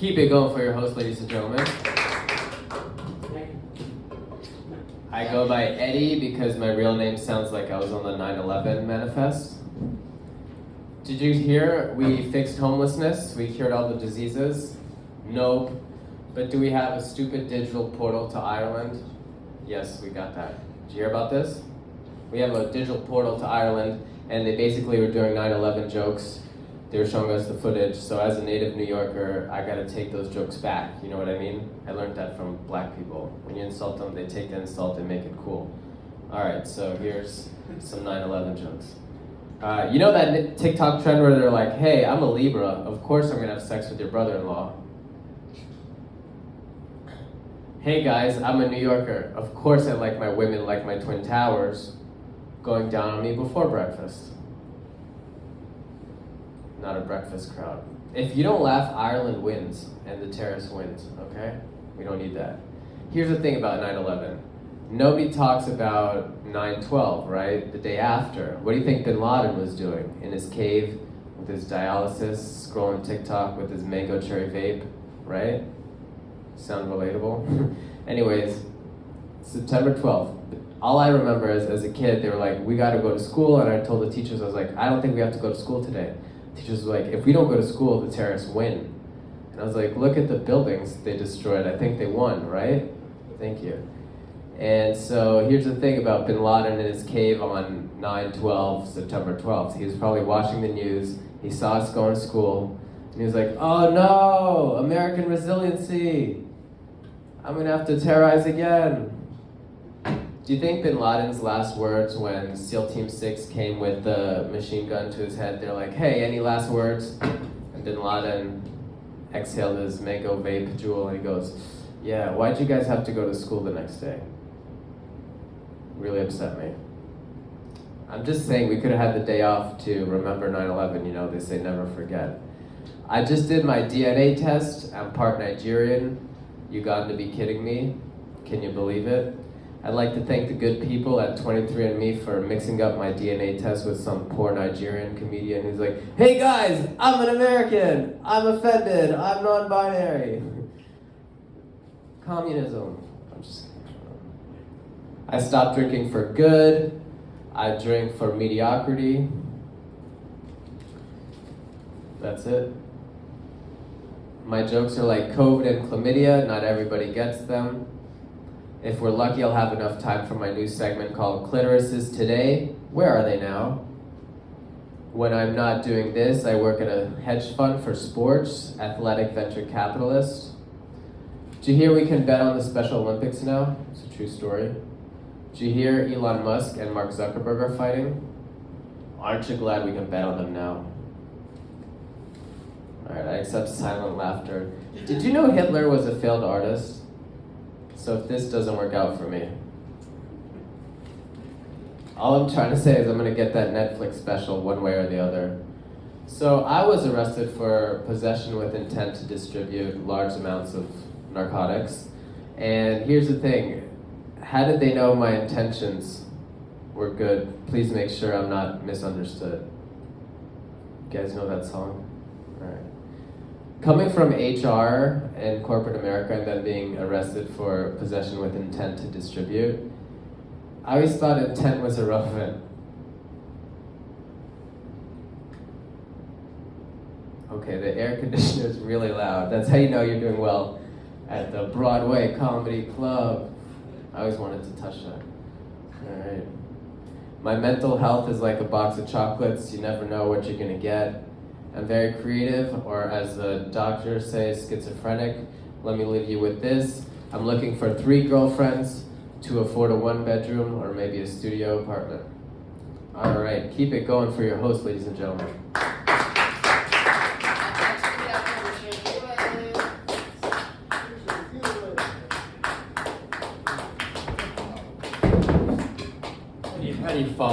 Keep it going for your host, ladies and gentlemen. I go by Eddie because my real name sounds like I was on the 9/11 manifest. Did you hear we fixed homelessness? We cured all the diseases? Nope. But do we have a stupid digital portal to Ireland? Yes, we got that. Did you hear about this? We have a digital portal to Ireland, and they basically were doing 9/11 jokes. They were showing us the footage, so as a native New Yorker, I gotta take those jokes back, you know what I mean? I learned that from black people. When you insult them, they take the insult and make it cool. All right, so here's some 9/11 jokes. You know that TikTok trend where they're like, hey, I'm a Libra, of course I'm gonna have sex with your brother-in-law. Hey guys, I'm a New Yorker, of course I like my women like my Twin Towers going down on me before breakfast. Not a breakfast crowd. If you don't laugh, Ireland wins and the terrorist wins, okay? We don't need that. Here's the thing about 9/11. Nobody talks about 9/12, right? The day after. What do you think Bin Laden was doing? In his cave with his dialysis, scrolling TikTok with his mango cherry vape, right? Sound relatable? Anyways, September 12th. All I remember is as a kid, they were like, we gotta go to school, and I told the teachers, I was like, I don't think we have to go to school today. Teachers were like, if we don't go to school, the terrorists win. And I was like, look at the buildings they destroyed. I think they won, right? Thank you. And so here's the thing about Bin Laden in his cave on 9/12, September 12th. He was probably watching the news. He saw us going to school. And he was like, oh no, American resiliency. I'm gonna have to terrorize again. Do you think Bin Laden's last words when SEAL Team 6 came with the machine gun to his head, they're like, hey, any last words? And Bin Laden exhaled his mango vape jewel and he goes, yeah, why'd you guys have to go to school the next day? Really upset me. I'm just saying we could have had the day off to remember 9/11, you know, they say never forget. I just did my DNA test. I'm part Nigerian. You got to be kidding me. Can you believe it? I'd like to thank the good people at 23andMe for mixing up my DNA test with some poor Nigerian comedian who's like, hey guys, I'm an American, I'm offended, I'm non-binary. Communism. I'm just I stopped drinking for good, I drink for mediocrity. That's it. My jokes are like COVID and chlamydia, not everybody gets them. If we're lucky, I'll have enough time for my new segment called Clitorises Today. Where are they now? When I'm not doing this, I work at a hedge fund for sports, athletic venture capitalist. Did you hear we can bet on the Special Olympics now? It's a true story. Did you hear Elon Musk and Mark Zuckerberg are fighting? Aren't you glad we can bet on them now? All right, I accept silent laughter. Did you know Hitler was a failed artist? So if this doesn't work out for me, all I'm trying to say is I'm gonna get that Netflix special one way or the other. So I was arrested for possession with intent to distribute large amounts of narcotics. And here's the thing, how did they know my intentions were good? Please make sure I'm not misunderstood. You guys know that song? All right. Coming from HR in corporate America and then being arrested for possession with intent to distribute, I always thought intent was irrelevant. Okay, the air conditioner is really loud. That's how you know you're doing well at the Broadway Comedy Club. I always wanted to touch that. All right. My mental health is like a box of chocolates. You never know what you're gonna get. I'm very creative, or as the doctors say, schizophrenic. Let me leave you with this. I'm looking for 3 girlfriends to afford a 1-bedroom or maybe a studio apartment. All right, keep it going for your host, ladies and gentlemen. How do you follow?